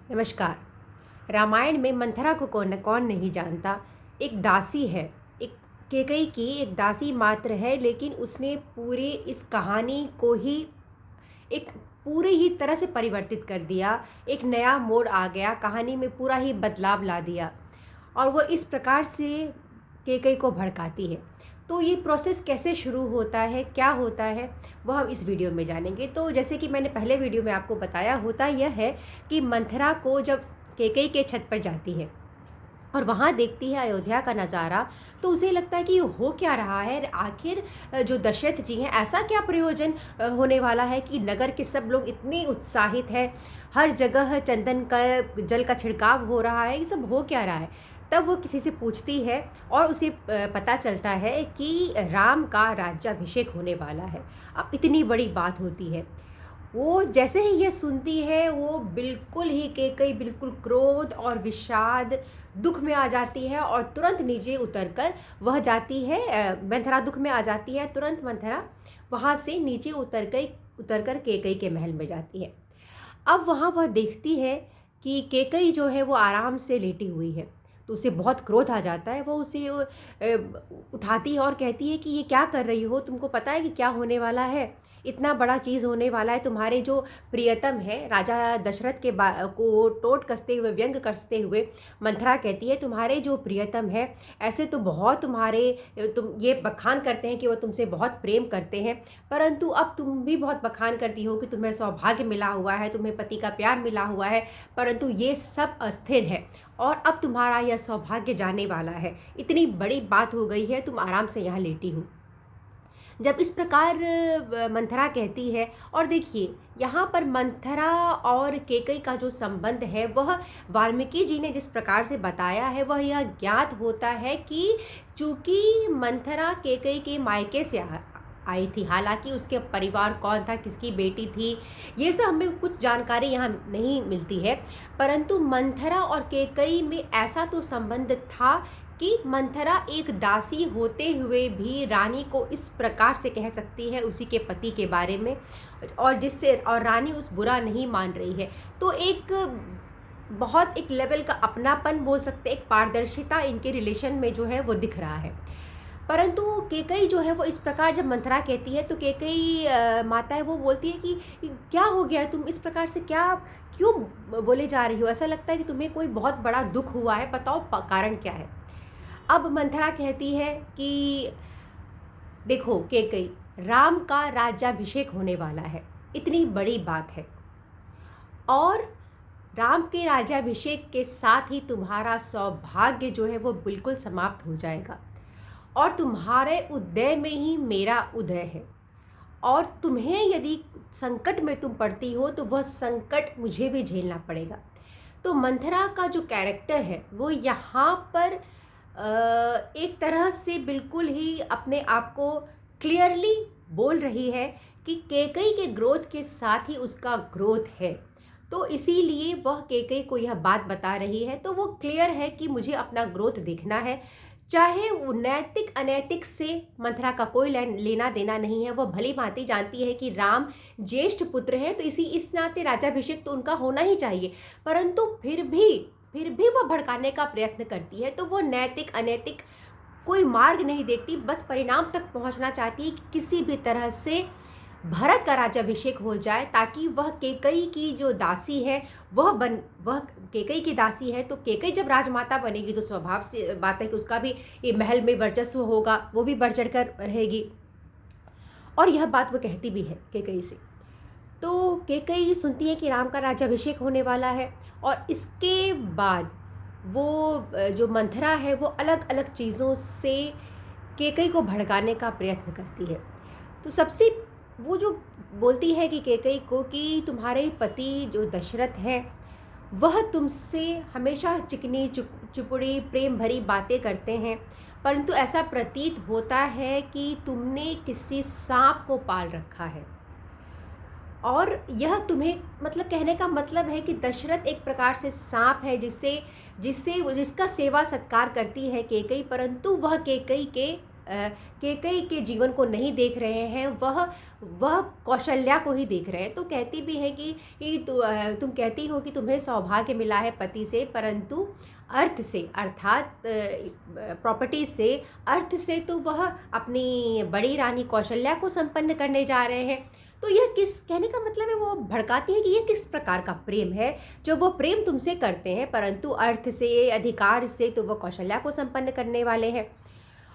नमस्कार। रामायण में मंथरा को कौन कौन नहीं जानता। एक दासी है, एक कैकई की एक दासी मात्र है, लेकिन उसने पूरे इस कहानी को ही एक पूरी ही तरह से परिवर्तित कर दिया। एक नया मोड़ आ गया, कहानी में पूरा ही बदलाव ला दिया और वो इस प्रकार से कैकई को भड़काती है। तो ये प्रोसेस कैसे शुरू होता है, क्या होता है, वह हम इस वीडियो में जानेंगे। तो जैसे कि मैंने पहले वीडियो में आपको बताया, होता यह है कि मंथरा को जब कैकई के छत पर जाती है और वहाँ देखती है अयोध्या का नज़ारा, तो उसे लगता है कि ये हो क्या रहा है आखिर। जो दशरथ जी हैं, ऐसा क्या प्रयोजन होने वाला है कि नगर के सब लोग इतने उत्साहित हैं, हर जगह चंदन का जल का छिड़काव हो रहा है, ये सब हो क्या रहा है। तब वो किसी से पूछती है और उसे पता चलता है कि राम का राज्याभिषेक होने वाला है। अब इतनी बड़ी बात होती है। वो जैसे ही ये सुनती है, वो बिल्कुल ही कैकई बिल्कुल क्रोध और विषाद दुख में आ जाती है और तुरंत नीचे उतरकर वह जाती है। मंथरा दुख में आ जाती है, तुरंत मंथरा वहाँ से नीचे उतरकर कैकई के महल में जाती है। अब वहाँ वह देखती है कि कैकई जो है वो आराम से लेटी हुई है, तो उसे बहुत क्रोध आ जाता है। वो उसे उठाती है और कहती है कि ये क्या कर रही हो, तुमको पता है कि क्या होने वाला है, इतना बड़ा चीज़ होने वाला है। तुम्हारे जो प्रियतम है राजा दशरथ के को टोट कसते हुए, व्यंग कसते हुए मंथरा कहती है, तुम्हारे जो प्रियतम है ऐसे तो बहुत तुम ये बखान करते हैं कि वो तुमसे बहुत प्रेम करते हैं, परंतु अब तुम भी बहुत बखान करती हो कि तुम्हें सौभाग्य मिला हुआ है, तुम्हें पति का प्यार मिला हुआ है, परंतु ये सब अस्थिर है और अब तुम्हारा यह सौभाग्य जाने वाला है। इतनी बड़ी बात हो गई है, तुम आराम से यहाँ लेटी हो। जब इस प्रकार मंथरा कहती है, और देखिए यहाँ पर मंथरा और कैकई का जो संबंध है वह वाल्मीकि जी ने जिस प्रकार से बताया है, वह यह ज्ञात होता है कि चूँकि मंथरा कैकई के मायके से आई थी, हालांकि उसके परिवार कौन था, किसकी बेटी थी, ये सब हमें कुछ जानकारी यहाँ नहीं मिलती है, परंतु मंथरा और कैकई में ऐसा तो संबंध था कि मंथरा एक दासी होते हुए भी रानी को इस प्रकार से कह सकती है उसी के पति के बारे में, और रानी उस बुरा नहीं मान रही है। तो एक बहुत एक लेवल का अपनापन बोल सकते, एक पारदर्शिता इनके रिलेशन में जो है वो दिख रहा है। परंतु कैकई जो है वो इस प्रकार जब मंथरा कहती है, तो कैकई माता है वो बोलती है कि क्या हो गया, तुम इस प्रकार से क्यों बोले जा रही हो, ऐसा लगता है कि तुम्हें कोई बहुत बड़ा दुख हुआ है, बताओ कारण क्या है। अब मंथरा कहती है कि देखो कैकई, राम का राज्याभिषेक होने वाला है, इतनी बड़ी बात है, और राम के राज्याभिषेक के साथ ही तुम्हारा सौभाग्य जो है वो बिल्कुल समाप्त हो जाएगा, और तुम्हारे उदय में ही मेरा उदय है, और तुम्हें यदि संकट में तुम पड़ती हो तो वह संकट मुझे भी झेलना पड़ेगा। तो मंथरा का जो कैरेक्टर है वो यहाँ पर एक तरह से बिल्कुल ही अपने आप को क्लियरली बोल रही है कि कैकई के ग्रोथ के साथ ही उसका ग्रोथ है। तो इसीलिए वह कैकई को यह बात बता रही है। तो वो क्लियर है कि मुझे अपना ग्रोथ देखना है, चाहे वो नैतिक अनैतिक से मंथरा का कोई लेना देना नहीं है। वह भली भांति जानती है कि राम ज्येष्ठ पुत्र हैं, तो इस नाते राज्याभिषेक तो उनका होना ही चाहिए, परंतु फिर भी वह भड़काने का प्रयत्न करती है। तो वो नैतिक अनैतिक कोई मार्ग नहीं देखती, बस परिणाम तक पहुंचना चाहती है कि किसी भी तरह से भरत का राज्याभिषेक हो जाए, ताकि वह कैकई की जो दासी है वह कैकई की दासी है, तो कैकई जब राजमाता बनेगी तो स्वभाव से बात है कि उसका भी ये महल में वर्चस्व होगा, वो भी बढ़ चढ़ कर रहेगी। और यह बात वो कहती भी है कैकई से। तो कैकई सुनती है कि राम का राज्याभिषेक होने वाला है, और इसके बाद वो जो मंथरा है वो अलग अलग चीज़ों से कैकई को भड़काने का प्रयत्न करती है। तो सबसे वो जो बोलती है कि कैकई को कि तुम्हारे पति जो दशरथ हैं वह तुमसे हमेशा चिकनी चुपड़ी प्रेम भरी बातें करते हैं, परंतु ऐसा प्रतीत होता है कि तुमने किसी सांप को पाल रखा है, और यह तुम्हें मतलब कहने का मतलब है कि दशरथ एक प्रकार से सांप है जिसका सेवा सत्कार करती है कैकई, परंतु वह कैकई के कैकेयी के जीवन को नहीं देख रहे हैं, वह कौशल्या को ही देख रहे हैं। तो कहती भी है कि तुम कहती हो कि तुम्हें सौभाग्य मिला है पति से, परंतु अर्थ से, अर्थात प्रॉपर्टी से, अर्थ से तो वह अपनी बड़ी रानी कौशल्या को संपन्न करने जा रहे हैं। तो यह किस, कहने का मतलब है, वो भड़काती है कि यह किस प्रकार का प्रेम है जो वो प्रेम तुमसे करते हैं, परंतु अर्थ से, अधिकार से तो वह कौशल्या को संपन्न करने वाले हैं।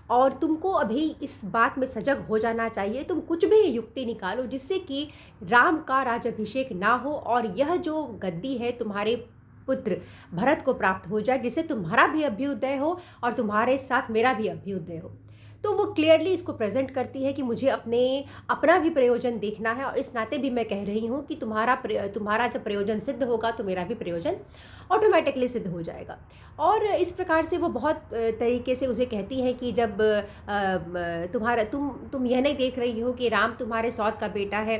और तुमको अभी इस बात में सजग हो जाना चाहिए। तुम कुछ भी युक्ति निकालो जिससे कि राम का राज्याभिषेक ना हो और यह जो गद्दी है तुम्हारे पुत्र भरत को प्राप्त हो जाए, जिससे तुम्हारा भी अभ्युदय हो और तुम्हारे साथ मेरा भी अभ्युदय हो। तो वो क्लियरली इसको प्रेजेंट करती है कि मुझे अपना भी प्रयोजन देखना है, और इस नाते भी मैं कह रही हूँ कि तुम्हारा जब प्रयोजन सिद्ध होगा तो मेरा भी प्रयोजन ऑटोमेटिकली सिद्ध हो जाएगा। और इस प्रकार से वो बहुत तरीके से उसे कहती है कि जब तुम यह नहीं देख रही हो कि राम तुम्हारे सौत का बेटा है।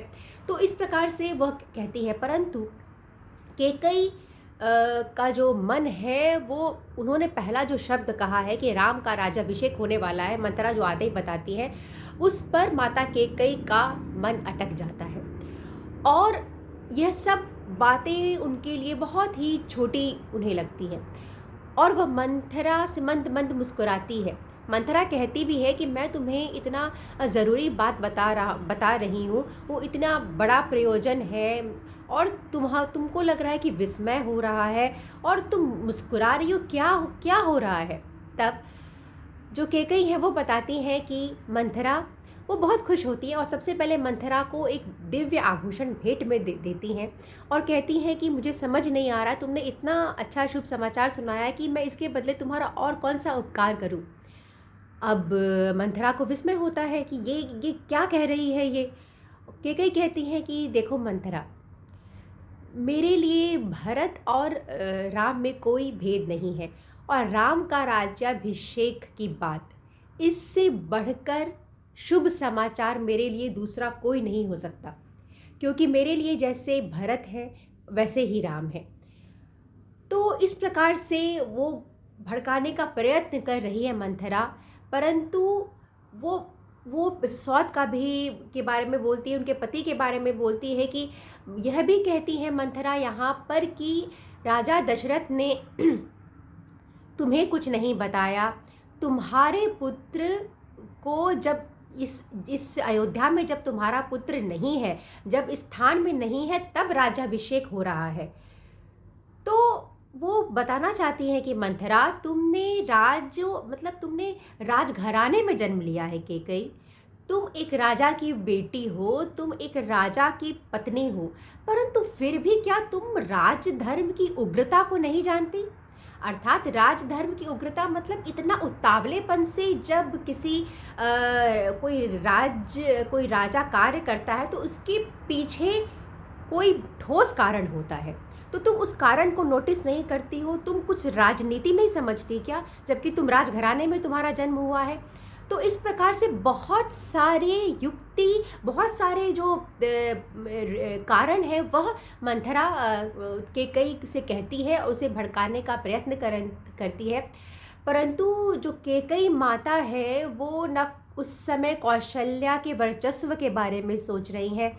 तो इस प्रकार से वह कहती है, परंतु कैकेयी का जो मन है, वो उन्होंने पहला जो शब्द कहा है कि राम का राज्याभिषेक होने वाला है, मंथरा जो आते ही बताती है, उस पर माता कैकेयी का मन अटक जाता है। और यह सब बातें उनके लिए बहुत ही छोटी उन्हें लगती हैं, और वह मंथरा से मंद मुस्कुराती है। मंथरा कहती भी है कि मैं तुम्हें इतना ज़रूरी बात बता रही हूँ, वो इतना बड़ा प्रयोजन है, और तुमको लग रहा है कि विस्मय हो रहा है और तुम मुस्कुरा रही हो, क्या हो रहा है। तब जो कैकेयी है वो बताती हैं कि मंथरा, वो बहुत खुश होती है और सबसे पहले मंथरा को एक दिव्य आभूषण भेंट में देती हैं और कहती हैं कि मुझे समझ नहीं आ रहा, तुमने इतना अच्छा शुभ समाचार सुनाया कि मैं इसके बदले तुम्हारा और कौन सा उपकार करूं। अब मंथरा को विस्मय होता है कि ये क्या कह रही है ये। कैकेयी कहती हैं कि देखो मंथरा, मेरे लिए भरत और राम में कोई भेद नहीं है, और राम का राज्याभिषेक की बात, इससे बढ़कर शुभ समाचार मेरे लिए दूसरा कोई नहीं हो सकता, क्योंकि मेरे लिए जैसे भरत है वैसे ही राम है। तो इस प्रकार से वो भड़काने का प्रयत्न कर रही है मंथरा, परंतु वो सौत का भी के बारे में बोलती है, उनके पति के बारे में बोलती है कि यह भी कहती है मंथरा यहाँ पर कि राजा दशरथ ने तुम्हें कुछ नहीं बताया, तुम्हारे पुत्र को जब इस अयोध्या में जब तुम्हारा पुत्र नहीं है, जब इस स्थान में नहीं है, तब राज्याभिषेक हो रहा है। तो वो बताना चाहती है कि मंथरा, तुमने राजघराने में जन्म लिया है कैकेयी, तुम एक राजा की बेटी हो, तुम एक राजा की पत्नी हो, परंतु फिर भी क्या तुम राजधर्म की उग्रता को नहीं जानती। अर्थात राजधर्म की उग्रता मतलब इतना उतावलेपन से जब कोई राजा कार्य करता है तो उसके पीछे कोई ठोस कारण होता है, तो तुम उस कारण को नोटिस नहीं करती हो, तुम कुछ राजनीति नहीं समझती क्या, जबकि तुम राजघराने में तुम्हारा जन्म हुआ है। तो इस प्रकार से बहुत सारे युक्ति, बहुत सारे जो कारण है वह मंथरा कैकेयी से कहती है और उसे भड़काने का प्रयत्न करती है। परंतु जो कैकेयी माता है वो न उस समय कौशल्या के वर्चस्व के बारे में सोच रही है,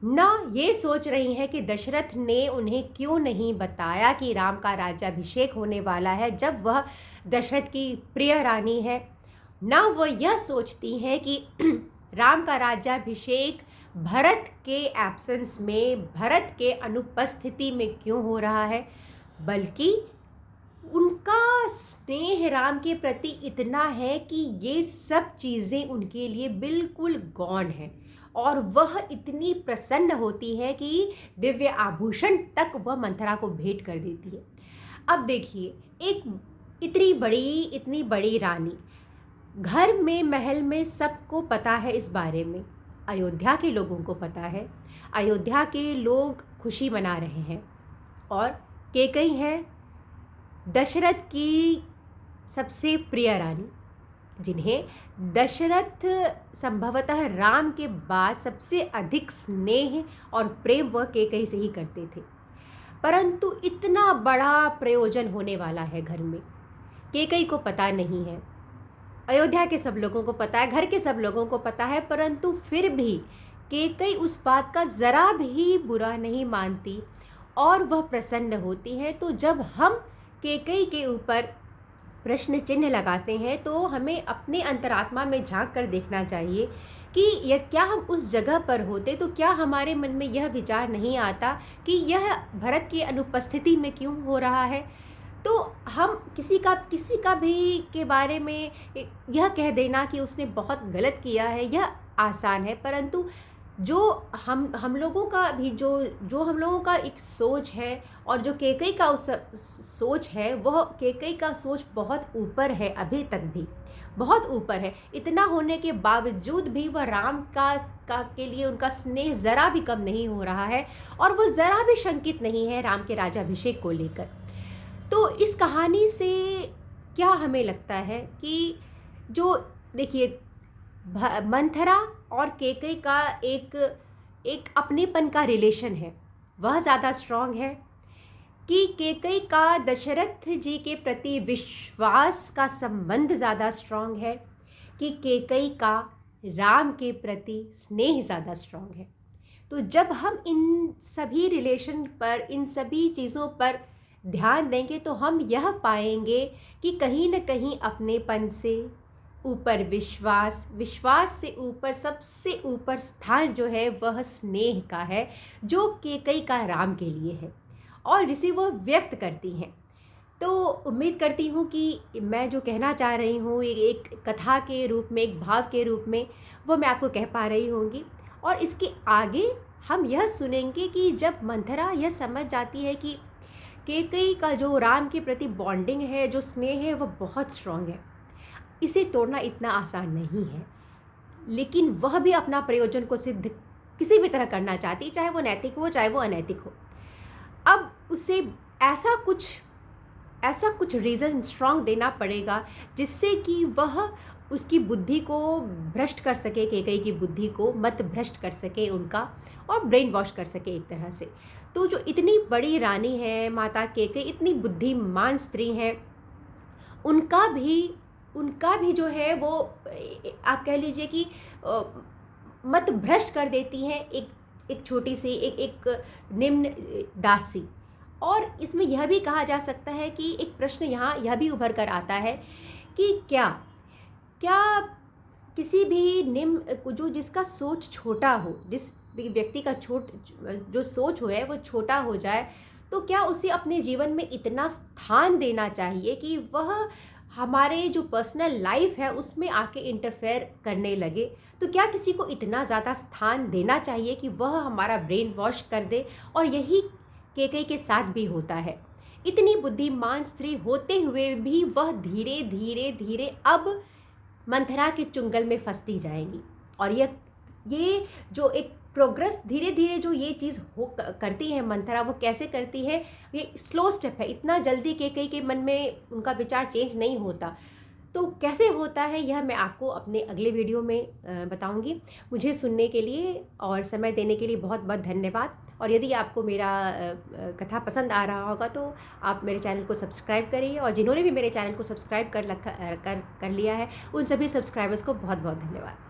न ये सोच रही है कि दशरथ ने उन्हें क्यों नहीं बताया कि राम का राज्याभिषेक होने वाला है जब वह दशरथ की प्रिय रानी है। न वो यह सोचती है कि राम का राज्याभिषेक भरत के एब्सेंस में, भरत के अनुपस्थिति में क्यों हो रहा है, बल्कि उनका स्नेह राम के प्रति इतना है कि ये सब चीज़ें उनके लिए बिल्कुल गौण है, और वह इतनी प्रसन्न होती है कि दिव्य आभूषण तक वह मंथरा को भेंट कर देती है। अब देखिए, एक इतनी बड़ी रानी, घर में, महल में सबको पता है इस बारे में, अयोध्या के लोगों को पता है, अयोध्या के लोग खुशी मना रहे हैं, और कैकेयी है दशरथ की सबसे प्रिय रानी, जिन्हें दशरथ संभवतः राम के बाद सबसे अधिक स्नेह और प्रेम वह कैकेयी से ही करते थे। परंतु इतना बड़ा प्रयोजन होने वाला है घर में, कैकेयी को पता नहीं है। अयोध्या के सब लोगों को पता है, घर के सब लोगों को पता है, परंतु फिर भी कैकई उस बात का ज़रा भी बुरा नहीं मानती और वह प्रसन्न होती है। तो जब हम कैकई के ऊपर प्रश्न चिन्ह लगाते हैं तो हमें अपने अंतरात्मा में झांक कर देखना चाहिए कि क्या हम उस जगह पर होते तो क्या हमारे मन में यह विचार नहीं आता कि यह भरत की अनुपस्थिति में क्यों हो रहा है। तो हम किसी का भी के बारे में यह कह देना कि उसने बहुत गलत किया है यह आसान है, परंतु जो हम लोगों का भी जो हम लोगों का एक सोच है और जो कैकई का उस सोच है, वह कैकई का सोच बहुत ऊपर है, अभी तक भी बहुत ऊपर है। इतना होने के बावजूद भी वह राम का के लिए उनका स्नेह ज़रा भी कम नहीं हो रहा है और वह ज़रा भी शंकित नहीं है राम के राज्याभिषेक को लेकर। तो इस कहानी से क्या हमें लगता है कि जो देखिए मंथरा और कैकई का एक अपनेपन का रिलेशन है, वह ज़्यादा स्ट्रॉन्ग है कि कैकई का दशरथ जी के प्रति विश्वास का संबंध ज़्यादा स्ट्रॉन्ग है कि कैकई का राम के प्रति स्नेह ज़्यादा स्ट्रॉन्ग है। तो जब हम इन सभी रिलेशन पर, इन सभी चीज़ों पर ध्यान देंगे तो हम यह पाएंगे कि कहीं न कहीं अपनेपन से ऊपर विश्वास से ऊपर सबसे ऊपर स्थान जो है वह स्नेह का है, जो कैकई का राम के लिए है और जिसे वह व्यक्त करती हैं। तो उम्मीद करती हूँ कि मैं जो कहना चाह रही हूँ एक कथा के रूप में, एक भाव के रूप में, वो मैं आपको कह पा रही होंगी। और इसके आगे हम यह सुनेंगे कि जब मंथरा यह समझ जाती है कि कैकई का जो राम के प्रति बॉन्डिंग है, जो स्नेह है, वह बहुत स्ट्रॉन्ग है, इसे तोड़ना इतना आसान नहीं है, लेकिन वह भी अपना प्रयोजन को सिद्ध किसी भी तरह करना चाहती है, चाहे वो नैतिक हो चाहे वो अनैतिक हो। अब उसे ऐसा कुछ रीज़न स्ट्रॉन्ग देना पड़ेगा जिससे कि वह उसकी बुद्धि को भ्रष्ट कर सके, कैकई की बुद्धि को मत भ्रष्ट कर सके उनका, और ब्रेन वॉश कर सके एक तरह से। तो जो इतनी बड़ी रानी है माता कैकई, इतनी बुद्धिमान स्त्री हैं, उनका भी जो है वो आप कह लीजिए कि मत भ्रष्ट कर देती हैं एक छोटी सी एक निम्न दासी। और इसमें यह भी कहा जा सकता है कि एक प्रश्न यहाँ यह भी उभर कर आता है कि क्या किसी भी निम्न जिसका सोच छोटा हो, जिस व्यक्ति का जो सोच है वो छोटा हो जाए, तो क्या उसे अपने जीवन में इतना स्थान देना चाहिए कि वह हमारे जो पर्सनल लाइफ है उसमें आके इंटरफेयर करने लगे? तो क्या किसी को इतना ज़्यादा स्थान देना चाहिए कि वह हमारा ब्रेन वॉश कर दे? और यही कैकई के साथ भी होता है। इतनी बुद्धिमान स्त्री होते हुए भी वह धीरे धीरे अब मंथरा के चुंगल में फंसती जाएंगी। और ये जो एक प्रोग्रेस धीरे धीरे जो ये चीज़ करती है मंथरा, वो कैसे करती है? ये स्लो स्टेप है, इतना जल्दी कैकई के मन में उनका विचार चेंज नहीं होता। तो कैसे होता है यह मैं आपको अपने अगले वीडियो में बताऊंगी। मुझे सुनने के लिए और समय देने के लिए बहुत बहुत धन्यवाद। और यदि आपको मेरा कथा पसंद आ रहा होगा तो आप मेरे चैनल को सब्सक्राइब करिए, और जिन्होंने भी मेरे चैनल को सब्सक्राइब कर लिया है उन सभी सब्सक्राइबर्स को बहुत बहुत धन्यवाद।